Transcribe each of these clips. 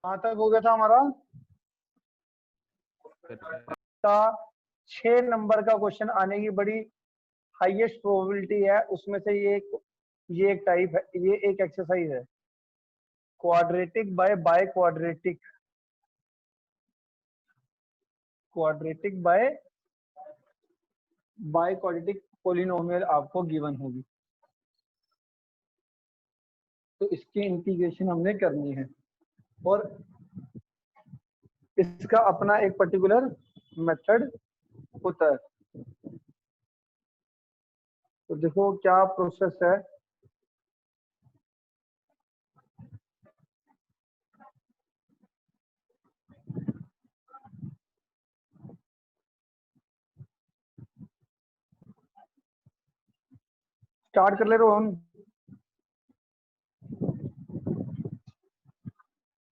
कहाँ तक हो गया था हमारा? 6 नंबर का क्वेश्चन आने की बड़ी हाईएस्ट प्रोबेबिलिटी है, उसमें से ये एक टाइप है, ये एक एक्सरसाइज है, quadratic by by quadratic, quadratic by by quadratic polynomial आपको गिवन होगी, तो इसकी इंटीग्रेशन हमने करनी है और इसका अपना एक पर्टिकुलर मेथड होता है। तो देखो क्या प्रोसेस है। स्टार्ट कर ले रहे हो हम।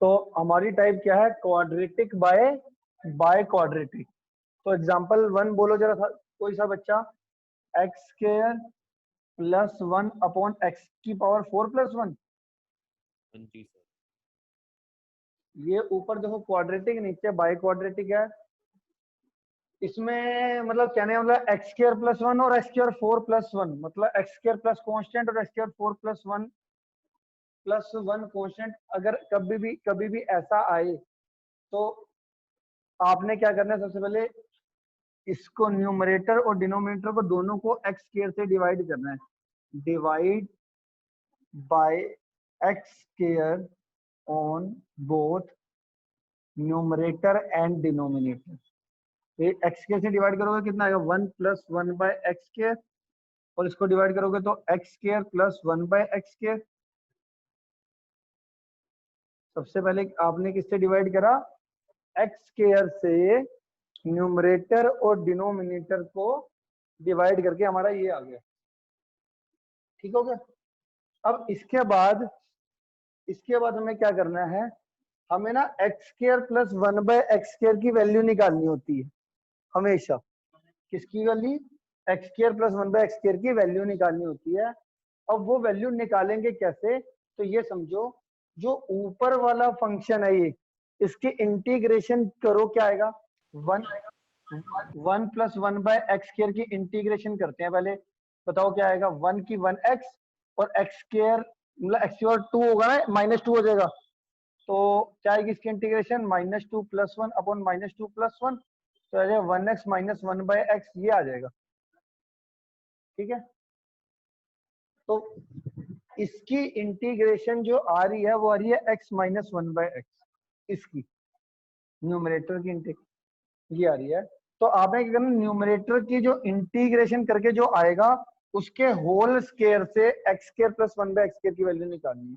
तो हमारी टाइप क्या है? Quadratic by by quadratic. तो एग्जांपल 1 बोलो जरा कोई सा बच्चा। X square plus 1 upon x की पावर 4 प्लस 1। जी सर। ये ऊपर देखो क्वाड्रेटिक, नीचे बाय क्वाड्रेटिक है। इसमें मतलब कहने का मतलब एक्स स्क्वायर प्लस 1 और एक्स स्क्वायर 4 प्लस 1, मतलब एक्स स्क्वायर प्लस कांस्टेंट और एक्स स्क्वायर 4 प्लस 1 कांस्टेंट। अगर कभी भी ऐसा आए तो आपने क्या करना है, सबसे पहले इसको न्यूमरेटर और डिनोमिनेटर को दोनों को एक्स स्क्वायर से डिवाइड करना है। Divide by x square on both numerator and denominator. ये एक्स स्क्वायर से डिवाइड करोगे कितना आएगा? 1 प्लस 1 बाय एक्स स्क्वायर, और इसको डिवाइड करोगे तो x square plus 1 by x square. सबसे पहले आपने किससे डिवाइड करा? एक्स स्क्वायर से न्यूमरेटर और डिनोमिनेटर को डिवाइड करके हमारा ये आ गया। ठीक हो गया। अब इसके बाद हमें क्या करना है? हमें ना x square plus 1 by x square की वैल्यू निकालनी होती है हमेशा। किसकी value? X square plus 1 by x square की वैल्यू निकालनी होती है। अब वो वैल्यू निकालेंगे कैसे? तो ये समझो, जो ऊपर वाला फंक्शन है ये, इसकी इंटीग्रेशन करो, क्या आएगा? 1 प्लस 1 बाय एक्स स्क्वायर की इंटीग्रेशन करते हैं पहले। बताओ क्या आएगा? 1 की 1 एक्स और एक्स स्क्वायर मतलब एक्स स्क्वायर 2 होगा ना, -2 हो जाएगा। तो क्या आएगी इसकी इंटीग्रेशन? -2 प्लस 1 अपॉन -2 प्लस 1, तो आ जाएगा 1x माइनस 1 बाय एक्स, ये आ जाएगा। ठीक है। तो इसकी इंटीग्रेशन जो आ रही है वो आ रही है x माइनस 1 बाय एक्स, इसकी न्यूमरेटर की इंटीग्रेशन ये आ रही है। तो आपने क्या करना, न्यूमरेटर की जो इंटीग्रेशन करके जो आएगा उसके होल स्क्वायर से x square plus 1 by x square की वैल्यू निकालनी है।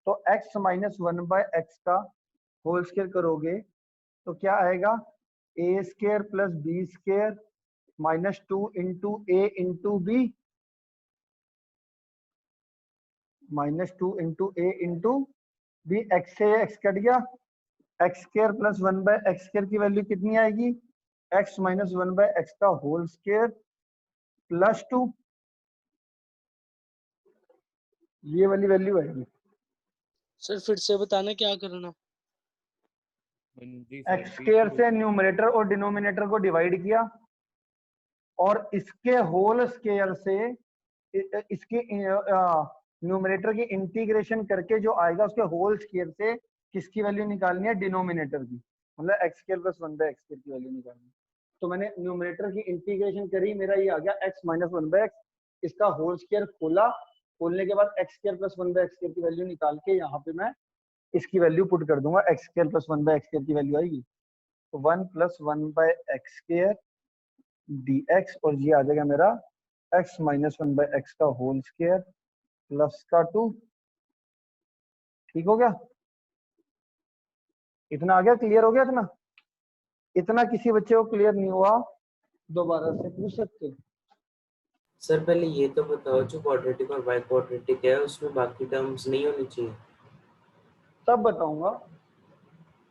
तो x माइनस 1 बाय एक्स का होल स्क्वायर करोगे तो क्या आएगा? A square plus b square -2 into a into b, -2 into a into b. X से एक्स कट गया, x square plus 1 by x square की वैल्यू कितनी आएगी? एक्स माइनस 1 बाय एक्स का होल स्क्वायर प्लस 2, ये वाली वैल्यू आएगी। Sir फिर से बताना क्या करना? जी सर। एक्स स्क्वायर से न्यूमरेटर और डिनोमिनेटर को डिवाइड किया और इसके होल स्क्वायर से इसकी न्यूमरेटर की इंटीग्रेशन करके जो आएगा उसके होल स्क्वायर से किसकी वैल्यू निकालनी है? डिनोमिनेटर की, मतलब x square plus 1 by x square की वैल्यू निकालनी है। तो मैंने न्यूमरेटर की इंटीग्रेशन करी, मेरा ये आ गया एक्स माइनस 1 बाय एक्स। इसका होल स्क्वायर खोला, खोलने के बाद x square plus 1 by x square की वैल्यू निकाल के यहाँ पे मैं इसकी वैल्यू पुट कर दूंगा। X square plus 1 by x square की वैल्यू आएगी तो 1 plus 1 by x square dx, और ये आ जाएगा मेरा x माइनस 1 बाय एक्स का होल स्क्वायर प्लस का 2। ठीक हो गया? इतना आ गया? क्लियर हो गया? इतना किसी बच्चे को क्लियर नहीं हुआ दोबारा से पूछ सकते हो। सर पहले ये तो बताओ, जो क्वाड्रेटिक और बाई क्वाड्रेटिक है उसमें बाकी टर्म्स नहीं होनी चाहिए? सब बताऊंगा।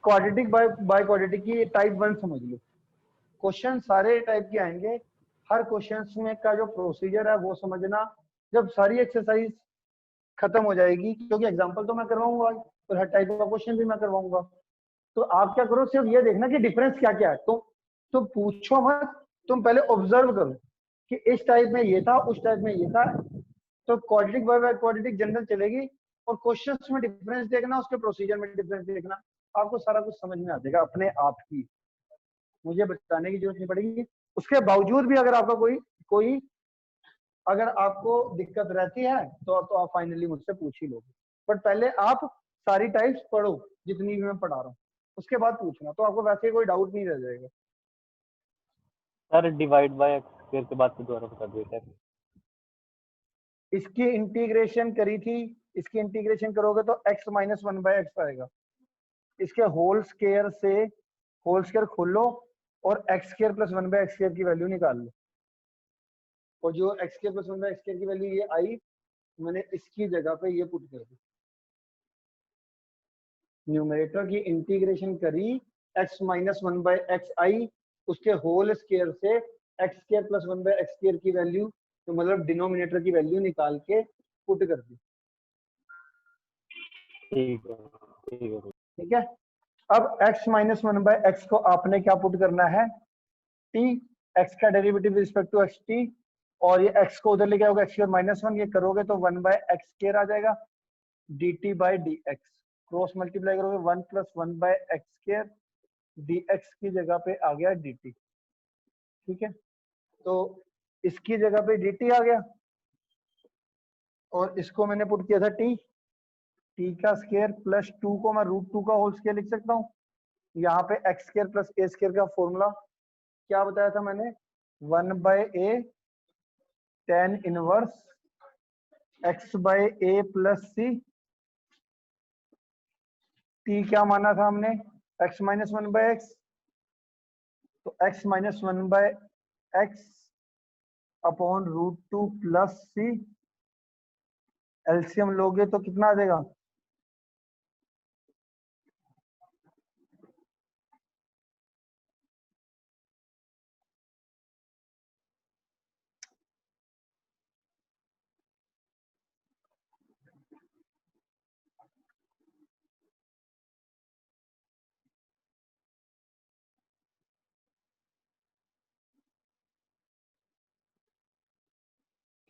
क्वाड्रेटिक बाय क्वाड्रेटिक की टाइप 1 समझ लो। क्वेश्चन सारे टाइप के आएंगे, हर क्वेश्चन में का जो प्रोसीजर है वो समझना। जब सारी एक्सरसाइज खत्म हो जाएगी, क्योंकि एग्जांपल तो मैं करवाऊंगा और हर टाइप का क्वेश्चन भी मैं करवाऊंगा, तो आप क्या करो, सिर्फ ये देखना कि डिफरेंस क्या क्या है। तो पूछो मत, तुम पहले ऑब्जर्व करो कि इस टाइप में ये था, उस टाइप में ये था। तो क्वाड्रेटिक बाय क्वाड्रेटिक जनरल चलेगी, और क्वेश्चंस में डिफरेंस देखना, उसके प्रोसीजर में डिफरेंस देखना, आपको सारा कुछ समझ में आ जाएगा अपने आप ही, मुझे बताने की जरूरत नहीं पड़ेगी। उसके बावजूद भी अगर आपका कोई कोई अगर आपको दिक्कत रहती है तो आप फाइनली मुझसे पूछ ही लोगे, बट पहले आप सारी टाइप्स पढ़ो जितनी भी मैं पढ़ा रहा हूँ, उसके बाद पूछना, तो आपको वैसे कोई डाउट नहीं रह जाएगा। Sir divide by x square के बाद दोबारा बता दिया क्या? इसकी इंटीग्रेशन करी थी, इसकी इंटीग्रेशन करोगे तो x माइनस 1/x आएगा। इसके होल स्क्वायर से होल स्क्वायर खोलो और x square plus 1/x square की वैल्यू निकाल लो, और जो x square plus 1/x square की वैल्यू ये आई, मैंने इसकी जगह पे ये पुट कर दी। न्यूमरेटर की इंटीग्रेशन करी, x माइनस 1/x आई, उसके होल स्क्वायर से x square plus 1/x square की वैल्यू, तो मतलब डिनोमिनेटर की वैल्यू निकाल के पुट कर दी। ठीक है ठीक है। ठीक है, अब x माइनस 1/x को आपने क्या पुट करना है, t, x का डेरिवेटिव रिस्पेक्ट टू xt, और ये x को उधर लेके आओगे x माइनस 1, ये करोगे तो 1/x स्क्वायर आ जाएगा, dt by dx, cross multiply करोगे 1 प्लस 1/x स्क्वायर, dx की जगह पे आ गया dt। ठीक है, तो इसकी जगह पे dt आ गया, और इसको मैंने पुट किया था t, t का स्क्वायर प्लस 2 को मैं √2 का होल स्क्वायर लिख सकता हूँ। यहाँ पे x square plus a square का फॉर्मूला क्या बताया था मैंने, 1/a tan inverse x/a plus c, t क्या माना था हमने, x माइनस 1/x, तो x minus 1/x upon √2 plus c, LCM लोगे तो कितना आ जाएगा,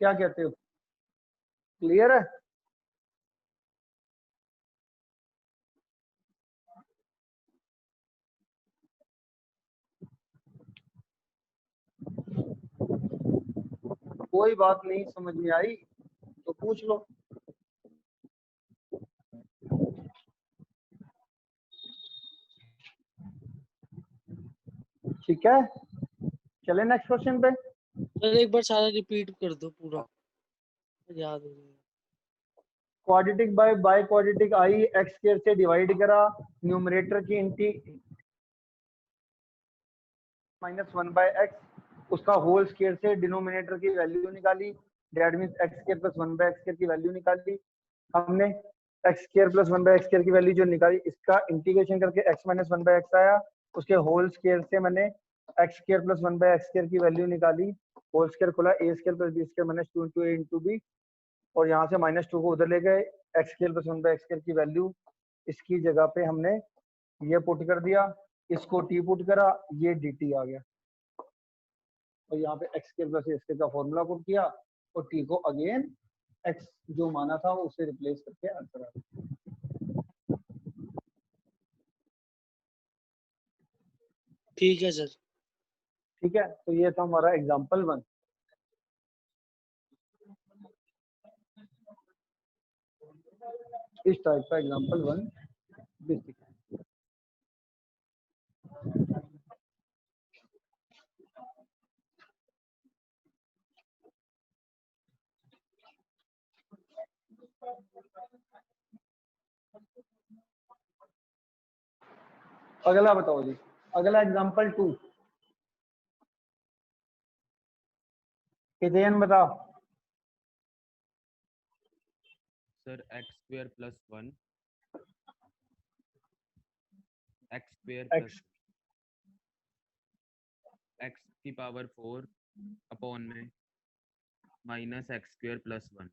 क्या कहते हो, क्लियर है? कोई बात नहीं, समझ में आई तो पूछ लो। ठीक है, चले नेक्स्ट क्वेश्चन पे। सर एक बार सारा रिपीट कर दो पूरा, याद हो जाएगा। Quadratic by quadratic I, x square से डिवाइड करा, न्यूमरेटर की इंटी माइनस 1/x, उसका होल स्क्वायर से डिनोमिनेटर की वैल्यू निकाली, that means x square plus 1/x square की वैल्यू निकाली हमने। x square plus 1/x square की वैल्यू जो निकाली, इसका इंटीग्रेशन करके x माइनस 1/x आया, उसके होल स्क्वायर से मैंने x square plus 1/x square की वैल्यू निकाली, होल स्क्वायर खोला, a square plus b square minus 2 into a into b, और यहाँ से -2 को उधर ले गए, x square plus 1/x square की वैल्यू इसकी जगह पे हमने ये पुट कर दिया, इसको t पुट करा, ये dt आ गया, और यहाँ पे x square plus a square का फॉर्मूला पुट किया, और t को अगेन x जो माना था उसे रिप्लेस करके आंसर आ गया। ठीक है सर। ठीक है, तो ये था हमारा एग्जांपल 1। इस टाइप का एग्जांपल 1 बेसिक। अगला बताओ जी, अगला एग्जांपल 2, किजन बताओ। Sir x square plus 1 x square plus x की पावर 4 अपॉन में माइनस एक्स स्क्वायर प्लस 1।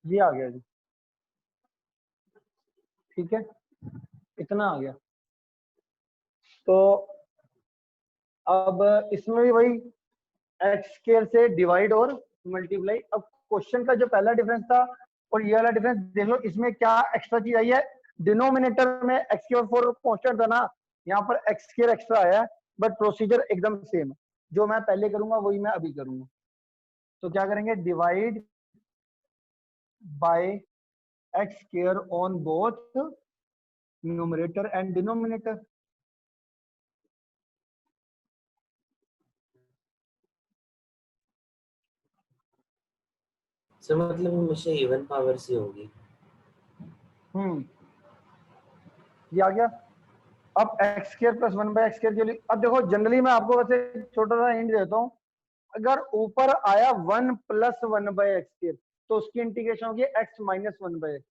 ये आ गया जी। ठीक है, इतना आ गया। तो अब इसमें भी वही एक्स स्क्वायर से डिवाइड और मल्टीप्लाई। अब क्वेश्चन का जो पहला डिफरेंस था और ये वाला डिफरेंस देख लो, इसमें क्या एक्स्ट्रा चीज आई है। डिनोमिनेटर में एक्स स्क्वायर 4 कांस्टेंट था ना, यहाँ पर एक्स स्क्वायर एक्स्ट्रा आया है, बट प्रोसीजर एकदम सेम है। जो मैं पहले करूंगा वही मैं अभी करूंगा। तो क्या करेंगे, divide by x square on both numerator and denominator. Sir मतलब हमेशा इवन पावर से होगी। ये आ गया। अब एक्स स्क्वायर प्लस 1/x² के लिए, अब देखो जनरली मैं आपको वैसे छोटा सा हिंट देता हूँ, अगर ऊपर आया 1 + 1/x², तो उसकी इंटीग्रेशन होगी x - 1/x।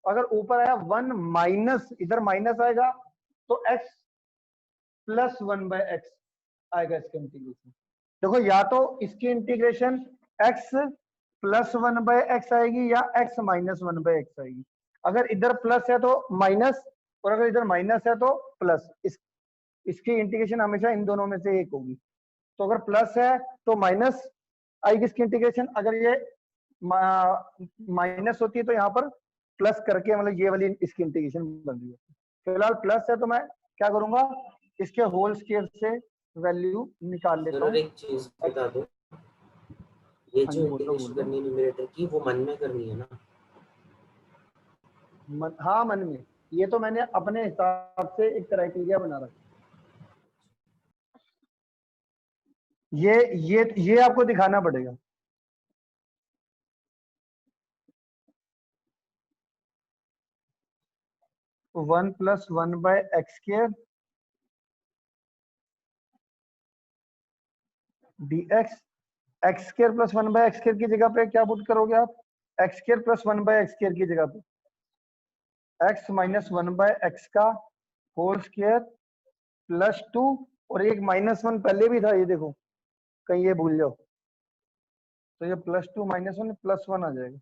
अगर ऊपर आया 1 माइनस, इधर माइनस आएगा, तो x + 1/x आएगा इसका इंटीग्रेशन। देखो या तो इसकी इंटीग्रेशन x + 1/x आएगी या x - 1/x आएगी। अगर इधर प्लस है तो माइनस, और अगर इधर माइनस है तो प्लस। इसकी इंटीग्रेशन हमेशा इन दोनों में से एक होगी। तो अगर प्लस है तो माइनस आएगी इसकी इंटीग्रेशन, अगर ये माइनस होती है तो यहाँ पर प्लस करके, मतलब ये वाली इसकी इंटीग्रेशन बन रही है। फिलहाल प्लस है तो मैं क्या करूंगा, इसके होल स्क्वायर से वैल्यू निकाल सर लेता और हूँ। एक चीज बता दो, ये हाँ जो जी, बोलो इंटीग्रेशन बोलो। करनी है न्यूमरेटर की, वो मन में करनी है ना? हाँ मन में, ये तो मैंने अपने हिसाब से एक क्राइटेरिया बना रखा है। ये आपको दिखाना पड़ेगा। One + 1/x² dx। x² + 1/x² की जगह पे क्या पुट करोगे आप, x² + 1/x² की जगह पे x - 1/x का होल स्क्वायर +2, और एक -1 पहले भी था, ये देखो कहीं ये भूल जाओ, तो ये +2 - 1 +1 आ जाएगा।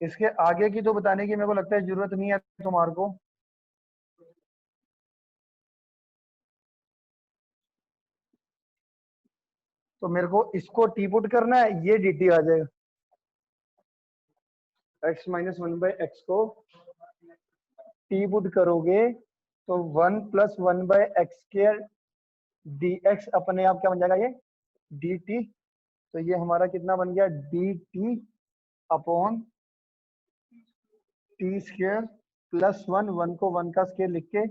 इसके आगे की तो बताने की मेरे को लगता है जरूरत नहीं है तुम्हारे को। तो मेरे को इसको टी पुट करना है, ये dt आ जाएगा। x - 1/x को टी पुट करोगे तो 1 + 1/x² dx अपने आप क्या बन जाएगा, ये dt। तो ये हमारा कितना बन गया, dt अपॉन t² +1, 1 को 1 का स्क्वायर लिख के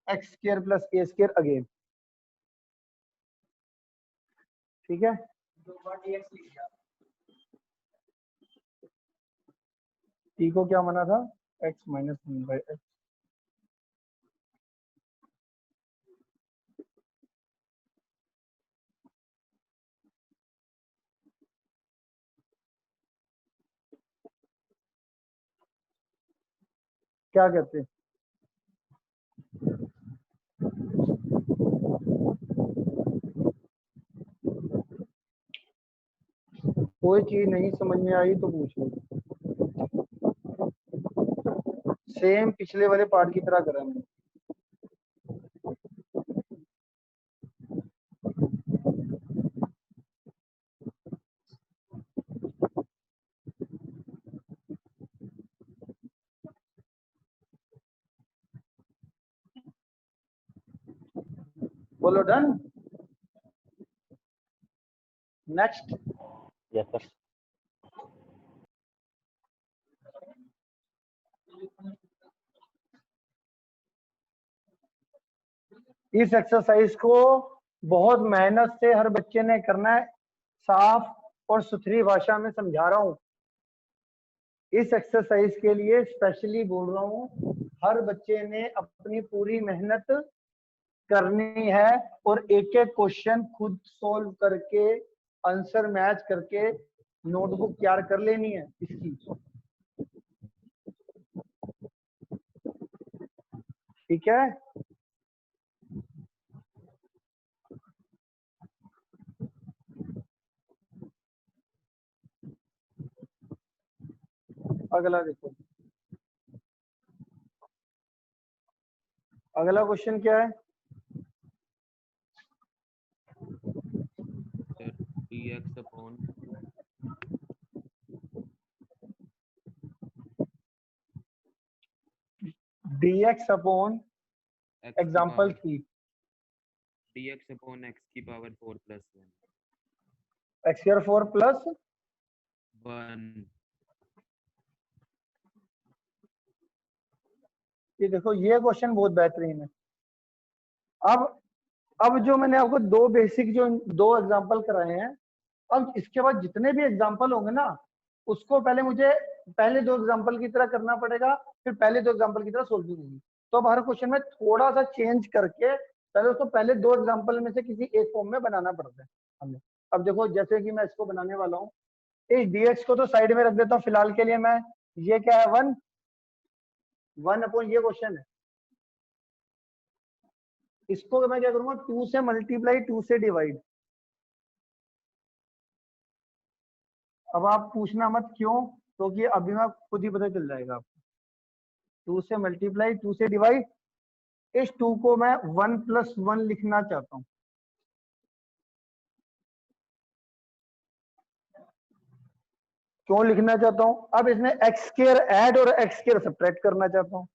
x² + a² अगेन। ठीक है, t को क्या माना था, x - 1/x। क्या कहते हैं, कोई चीज नहीं समझ में आई तो पूछ लो। सेम पिछले वाले पार्ट की तरह करा मैंने। बोलो डन। नेक्स्ट। Yes sir. इस एक्सरसाइज को बहुत मेहनत से हर बच्चे ने करना है, साफ और सुथरी भाषा में समझा रहा हूँ। इस एक्सरसाइज के लिए स्पेशली बोल रहा हूँ, हर बच्चे ने अपनी पूरी मेहनत करनी है और एक एक क्वेश्चन खुद सॉल्व करके आंसर मैच करके नोटबुक तैयार कर लेनी है इसकी। ठीक है, अगला देखो। अगला क्वेश्चन क्या है? Sir dx upon dx upon x की example power 3 dx upon x की power 4 plus x square 4 plus 1 ये देखो, ये क्वेश्चन बहुत बेहतरीन है। अब जो मैंने आपको दो बेसिक जो दो एग्जांपल कराए हैं, अब इसके बाद जितने भी एग्जांपल होंगे ना, उसको पहले मुझे पहले दो एग्जांपल की तरह करना पड़ेगा, फिर पहले दो एग्जांपल की तरह सोल्विंग होगी। तो अब हर क्वेश्चन में थोड़ा सा चेंज करके पहले उसको पहले दो एग्जांपल में से किसी एक फॉर्म में बनाना पड़ता है हमें। अब देखो, जैसे कि मैं इसको बनाने वाला हूँ, इस dx को तो साइड में रख देता हूँ फिलहाल के लिए मैं। ये क्या है? 1 अपॉन ये क्वेश्चन है। इसको मैं क्या करूंगा? 2 से मल्टीप्लाई, 2 से डिवाइड। अब आप पूछना मत क्यों, क्योंकि अभी मैं खुद ही पता चल जाएगा आपको। 2 से मल्टीप्लाई, 2 से डिवाइड। इस 2 को मैं 1 प्लस 1 लिखना चाहता हूं। क्यों लिखना चाहता हूं? अब इसमें एक्स स्क्वायर ऐड और एक्स स्क्वायर सब्ट्रैक्ट करना चाहता हूं।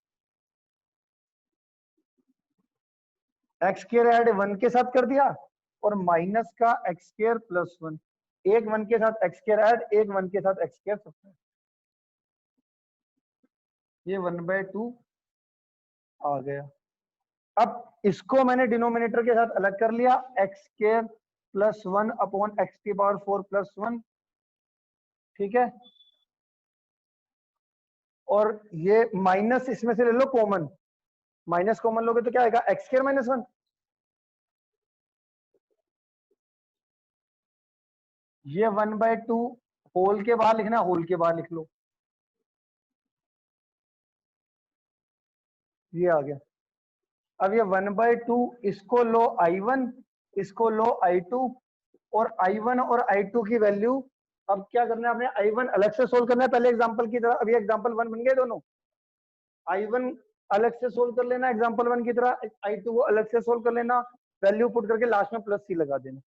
एक्स स्क्वायर ऐड 1 के साथ कर दिया, और माइनस का एक्स स्क्वायर प्लस 1। एक 1 के साथ एक्स स्क्वायर ऐड, एक 1 के साथ एक्स स्क्वायर सब्ट्रैक्ट। ये 1/2 आ गया। अब इसको मैंने डिनोमिनेटर के साथ अलग कर लिया, x square plus 1 upon x की पावर 4 प्लस 1। ठीक है, और ये माइनस इसमें से ले लो कॉमन। माइनस कॉमन लोगे तो क्या आएगा? X square minus 1। ये 1/2 होल के बाहर लिखना, होल के बाहर लिख लो। ये आ गया। अब ये 1/2 इसको लो I1, इसको लो I2, और I1 और I2 की वैल्यू अब क्या करना है? आपने I1 अलग से सोल्व करना है पहले एग्जांपल की तरह। अभी एग्जांपल 1 बन गए दोनों। I1 अलग से सोल्व कर लेना एग्जांपल 1 की तरह, I2 को अलग से सोल्व कर लेना, वैल्यू पुट करके लास्ट में प्लस C लगा देना।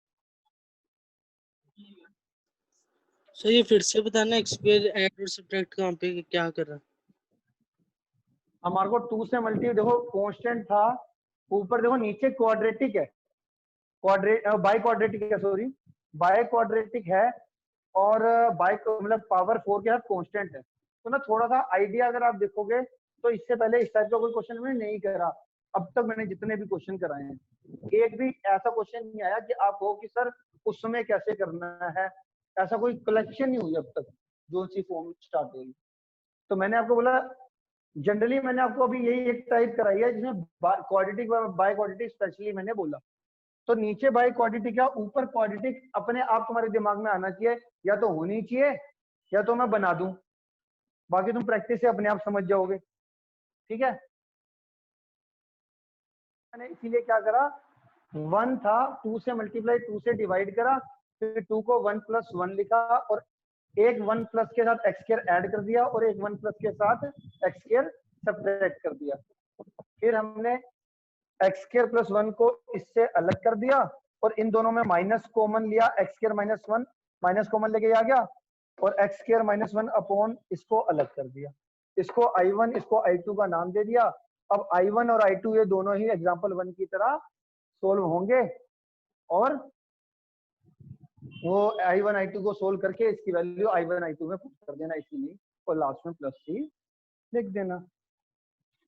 सर ये फिर से बताना, एक्स स्क्वायर ऐड और सब्ट्रैक्ट कहाँ पे क्या कर रहा है? हमारे को 2 से मल्टी, देखो कांस्टेंट था ऊपर, देखो नीचे क्वाड्रेटिक है, बाई क्वाड्रेटिक है, सॉरी बाय क्वाड्रेटिक है, और बाय मतलब पावर 4 के साथ कांस्टेंट है। तो ना थोड़ा सा आइडिया अगर आप देखोगे, तो इससे पहले इस टाइप का कोई क्वेश्चन मैंने नहीं करा। अब तक मैंने जितने भी क्वेश्चन कराए हैं, एक भी ऐसा क्वेश्चन नहीं आया कि आप हो कि सर उसमें कैसे करना है। ऐसा कोई कलेक्शन नहीं हुई अब तक जो सी फॉर्म स्टार्ट हुई। तो मैंने आपको बोला, जनरली मैंने आपको अभी यही एक टाइप कराई है जिसमें क्वाड्रेटिक बाय क्वाड्रेटिक स्पेशली मैंने बोला। तो नीचे बाय क्वाड्रेटिक या ऊपर क्वाड्रेटिक अपने आप तुम्हारे दिमाग में आना चाहिए, या तो होनी चाहिए या तो मैं बना दूं। बाकी तुम प्रैक्टिस से अपने आप समझ जाओगे। ठीक है, मैंने इसीलिए क्या करा, 1 था, 2 से मल्टीप्लाई, 2 से डिवाइड करा, फिर 2 को 1 प्लस 1 लिखा, और एक 1 प्लस के साथ एक्स स्क्वायर ऐड कर दिया, और एक 1 प्लस के साथ एक्स स्क्वायर सब्ट्रैक्ट कर दिया। फिर हमने एक्स स्क्वायर प्लस 1 को इससे अलग कर दिया, और इन दोनों में माइनस कॉमन लिया, x square minus 1 minus common लेके आ गया, और एक्स स्क्वायर माइनस 1 अपॉन इसको अलग कर दिया। इसको I1 इसको I2 का नाम दे दिया। अब I1 और I2 ये दोनों ही एग्जांपल 1 की तरह सोल्व होंगे, और वो I1 I2 को सोल्व करके इसकी वैल्यू I1 I2 में पुट कर देना इसीलिए, और लास्ट में प्लस C लिख देना।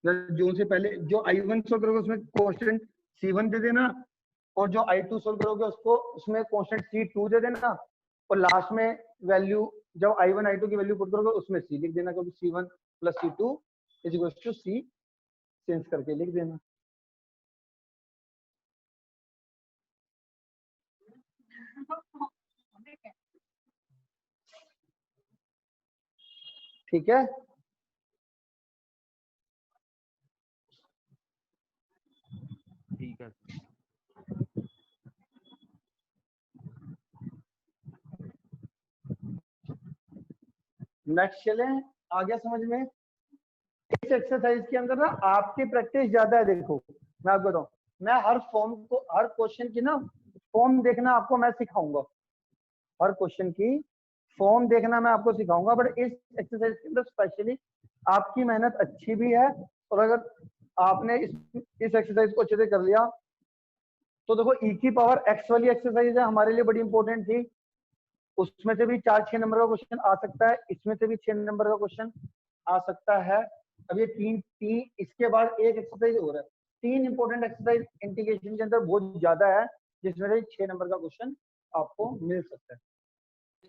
जो से पहले जो I1 सोल्व करोगे उसमें कांस्टेंट C1 दे देना, और जो I2 सोल्व करोगे उसको उसमें कांस्टेंट C2 दे देना, और लास्ट में वैल्यू जब I1 I2 की वैल्यू पुट करोगे उसमें C लिख देना, क्योंकि C1 plus C2 is equal to C change करके लिख देना। ठीक है, ठीक है। नेक्स्ट चलें, आ गया समझ में? इस एक्सरसाइज के अंदर ना आपकी प्रैक्टिस ज्यादा है। देखो मैं आपको बताऊं, मैं हर फॉर्म को, हर क्वेश्चन की ना फॉर्म देखना आपको मैं सिखाऊंगा, हर क्वेश्चन की फॉर्म देखना मैं आपको सिखाऊंगा। बट इस एक्सरसाइज के अंदर स्पेशली आपकी मेहनत अच्छी भी है, और अगर आपने इस एक्सरसाइज को अच्छे से कर लिया तो देखो ई की पावर एक्स वाली एक्सरसाइज है, हमारे लिए बड़ी इंपॉर्टेंट थी। उसमें से भी 4-6 नंबर का क्वेश्चन आ सकता है, इसमें से भी 6 नंबर का क्वेश्चन आ सकता है। अब ये तीन तीन इसके बाद एक एक्सरसाइज हो रहा है, 3 इंपॉर्टेंट एक्सरसाइज इंटीग्रेशन के अंदर बहुत ज्यादा है, जिसमें से 6 नंबर का क्वेश्चन आपको मिल सकता है।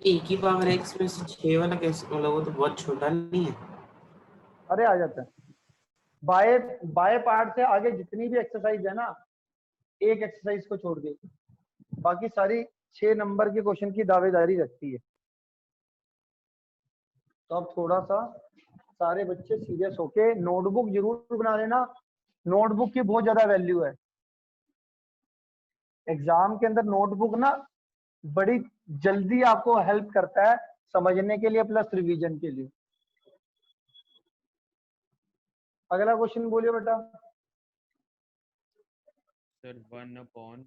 ए की पावर एक्स में से 6 वाला कैसे, मतलब वो तो बहुत छोटा नहीं है? अरे आ जाता है, बाय बाय पार्ट से आगे जितनी भी एक्सरसाइज है ना, एक एक्सरसाइज को छोड़ के बाकी सारी 6 नंबर के क्वेश्चन की दावेदारी रखती है। तो अब थोड़ा सा सारे बच्चे सीरियस होके नोटबुक जरूर बना लेना, नोटबुक की बहुत ज्यादा वैल्यू है। एग्जाम के अंदर नोटबुक ना बड़ी जल्दी आपको हेल्प करता है समझने के लिए प्लस रिवीजन के लिए। अगला क्वेश्चन बोलिए बेटा। सर 1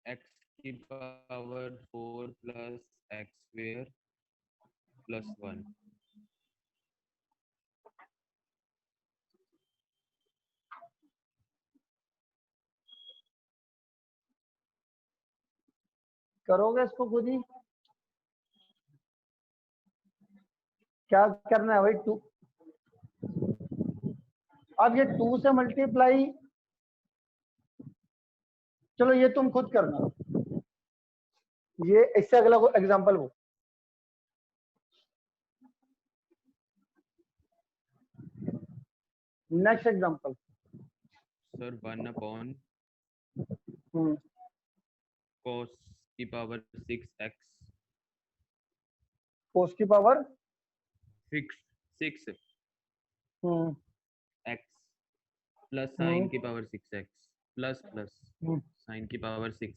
x की power 4 plus x square plus 1। करोगे इसको खुद ही, क्या करना है भाई? 2, अब ये 2 से मल्टीप्लाई, चलो ये तुम खुद करना, ये इससे अगला एग्जांपल वो। Next example. सर 1 cos की पावर 6x कोस की पावर 6 x प्लस साइन की power 6x plus plus sine की पावर 6।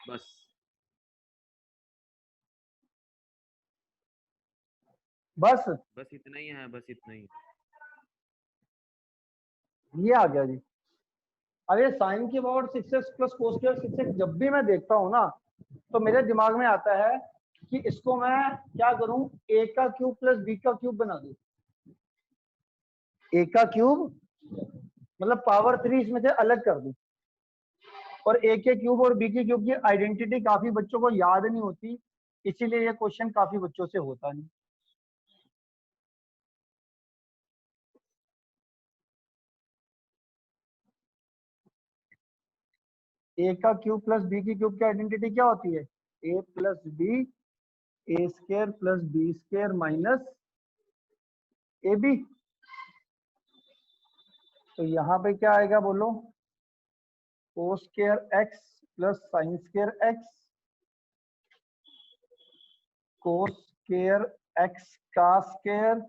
बस बस बस इतना ही है, बस इतना ही। ये आ गया जी। अरे साइन की पावर 6x प्लस कोस की पावर 6x जब भी मैं देखता हूँ ना, तो मेरे दिमाग में आता है कि इसको मैं क्या करूं, a का क्यूब प्लस b का क्यूब बना दूं। a का क्यूब मतलब पावर 3 इसमें से अलग कर दूं, और a के क्यूब और b के क्यूब की आइडेंटिटी काफी बच्चों को याद नहीं होती, इसीलिए ये क्वेश्चन काफी बच्चों से होता नहीं। a का क्यूब प्लस b की क्यूब की आइडेंटिटी क्या होती है? a plus b, a square plus b square minus a b. तो यहाँ पे क्या आएगा बोलो? Cos square x plus sine square x, cos square x का square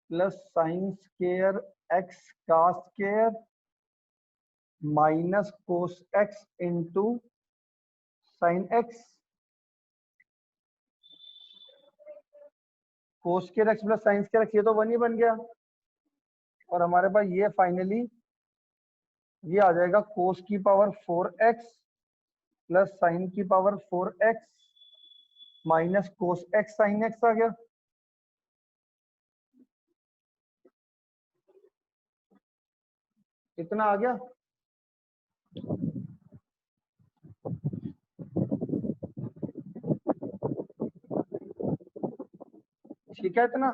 plus sine square x का square minus cos x into sine x. Cos square x plus sine square x, ये तो 1 ही बन गया, और हमारे पास ये फाइनली ये आ जाएगा कोस की पावर 4x प्लस साइन की power 4x minus cos x sine x आ गया। इतना आ गया। ठीक है इतना।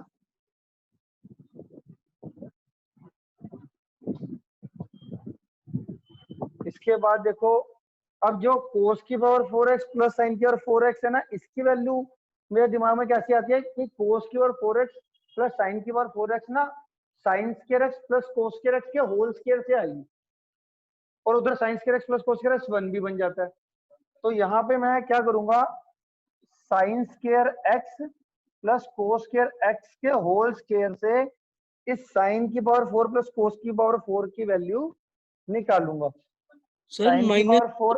इसके बाद देखो, अब जो कोस की पावर 4x प्लस साइन की पावर 4x है ना, इसकी वैल्यू मेरे दिमाग में कैसी आती है कि कोस की पावर 4x प्लस साइन की पावर 4x ना sign square x plus cos square x के होल स्क्वायर से आएगी, और उधर sign square x plus cos square x 1 भी बन जाता है। तो यहाँ पे मैं क्या करूंगा, sign square x plus cos square x के होल स्क्वायर से इस साइन की पावर 4 प्लस कोस की पावर 4 की वैल्यू निकालूंगा। सर साइन की माइनस, पावर 4,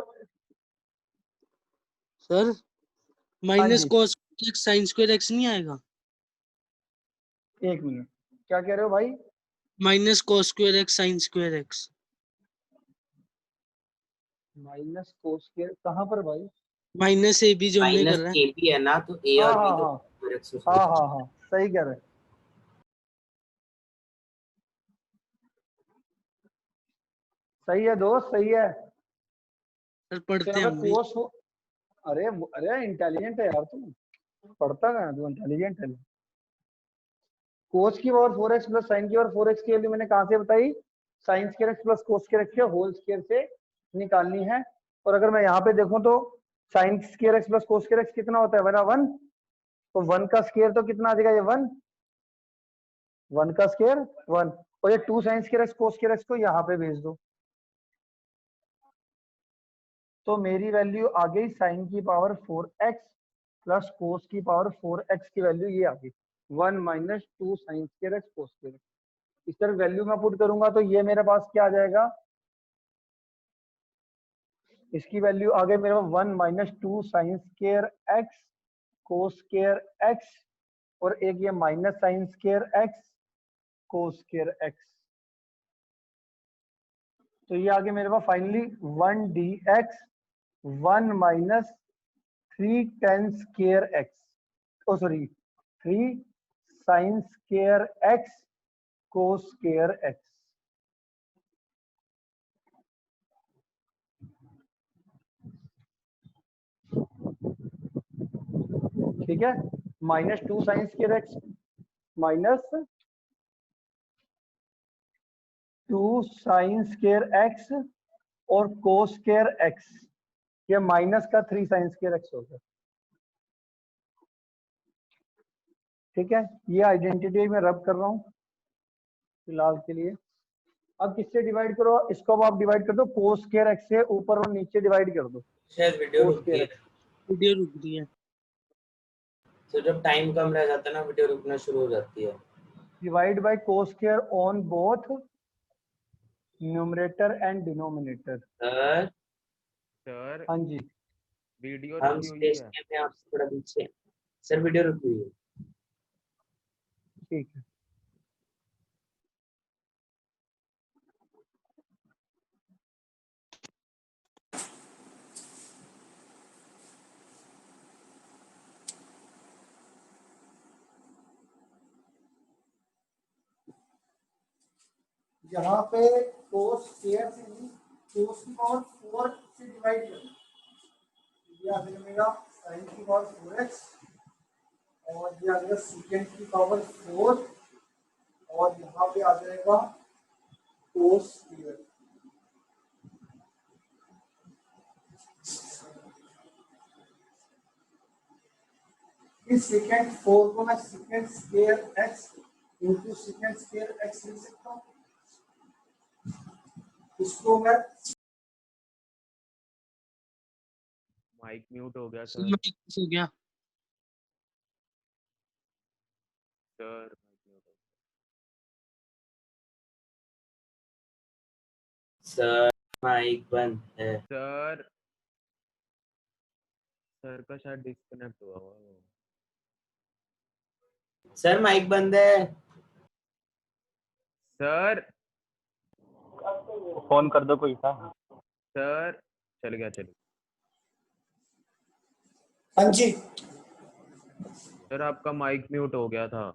सर हाँ माइनस जी cos x sine square x नहीं आएगा? एक मिनट, क्या कह रहे हो भाई? Minus cos square x sin square x। Minus cos square कहाँ पर भाई? माइनस ए बी जो हमने माइनस करा है। ए बी है ना, तो ए हाँ और बी हाँ को हाँ स्क्वायर एक्स हाँ हाँ हाँ, सही कह रहे हैं। सही है दोस्त, सही है। सर तो पढ़ते यहाँ हैं पे हम भी। कोस, अरे अरे इंटेलिजेंट है यार तू, पढ़ता कहाँ है तू, इंटेलिजेंट है। कोस की पावर 4x प्लस साइन की पावर 4x की वैल्यू मैंने कहाँ से बताई? Sign square x plus cos square x के होल स्क्वायर से निकालनी है। और अगर मैं यहाँ पे देखूं तो sign square x plus cos square x कितना होता है? मेरा 1। तो 1 का स्क्वायर तो कितना आ जाएगा? ये 1, 1 का स्क्वायर 1। और ये 2 sine square x cos square x को यहाँ पे भेज दो, तो मेरी वैल्यू आ गई साइन की पावर 4x प्लस कोस की पावर 4x की वैल्यू ये आ गई 1 minus 2 sine square x cos square x. इस तरह वैल्यू मैं पुट करूंगा तो ये मेरे पास क्या आ जाएगा? इसकी वैल्यू आ गई मेरे पास 1 minus 2 sine square x cos square x, और एक ये minus sine square x cos square x. तो ये आ गया मेरे पास finally 1 d x 1 minus 3 tan square x, oh sorry 3 sine square x cos square x. ठीक है, minus 2 sine square x minus 2 sine square x और कोस स्क्वायर एक्स, ये माइनस का 3 साइन स्क्वायर एक्स हो गया। ठीक है, ये आइडेंटिटी मैं रब कर रहा हूँ फिलहाल के लिए। अब किससे डिवाइड करो इसको? अब आप डिवाइड कर दो कोस स्क्वायर एक्स से, ऊपर और नीचे डिवाइड कर दो शायद वीडियो कोस रुक गई स्क्वायर है। एक्स। वीडियो रुक रही है। तो जब टाइम कम रह जाता है ना, वीडियो रुकना शुरू हो जाती है। Divide by cos square on both numerator and denominator. Sir sir हाँ जी, वीडियो हम रुकी हुई है। स्टेशन में आपसे थोड़ा पीछे हैं। सर वीडियो रुक गई है। ठीक है। यहाँ पे कोस स्क्वायर से नहीं, कोस की पावर 4 से डिवाइड करना। ये आ जाएगा मेरा साइन की पावर 4x, और ये आ जाएगा सेकेंड की पावर 4, और यहाँ पे आ जाएगा कोस स्क्वायर। इस सेकेंड 4 को मैं second square x into second square x लिख सकता हूँ। इसको मैं माइक म्यूट हो गया सर सर। माइक हो गया। सर mic mute हो सर माइक बंद है। गया। सर का शायद डिस्कनेक्ट हुआ हुआ है। सर माइक बंद है। सर फोन कर दो कोई सा। सर चल गया चल गया। हाँ जी, सर आपका माइक म्यूट हो गया था।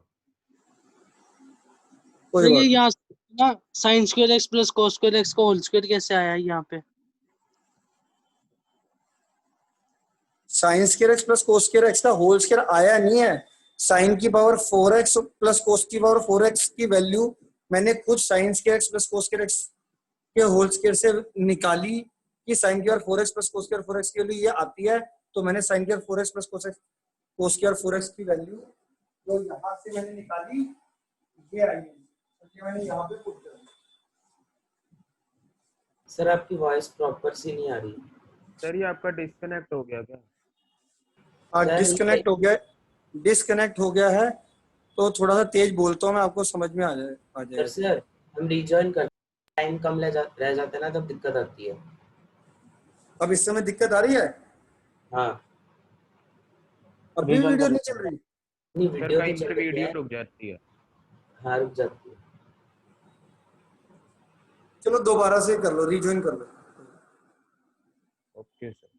सर ये यहाँ ना sign square x plus cos square x का होल स्क्वायर कैसे आया यहाँ पे? Sign square x plus cos square x का होल स्क्वायर आया नहीं है। साइन की पावर 4x प्लस कोस की पावर 4x की वैल्यू मैंने खुद sign square x plus cos square x के होल स्क्वायर से निकाली कि साइन की power 4x plus cos square 4x की वैल्यू ये आती है, तो मैंने साइन की power 4x plus cos square 4x की वैल्यू जो यहाँ से मैंने निकाली ये आई है, तो ये मैंने यहाँ पे पुट कर दिया। सर आपकी वॉइस प्रॉपर सी नहीं आ रही। सर ये आपका डिस्कनेक्ट हो गया क्या? हाँ, सर डिस्कनेक्ट हो गया है, तो थोड़ा सा तेज बोलता हूँ मैं, आपको समझ में आ जाएगा। सर हम रिजॉइन कर, टाइम कम रह जाता है ना, तब दिक्कत आती है। अब इस समय दिक्कत आ रही है? हाँ अभी वीडियो नहीं चल रही? नहीं, सर वीडियो तो कहीं चल पर रही वीडियो है। रुक जाती है। हाँ रुक जाती है। चलो दोबारा से कर लो, रिज्वाइन कर लो। Okay sir.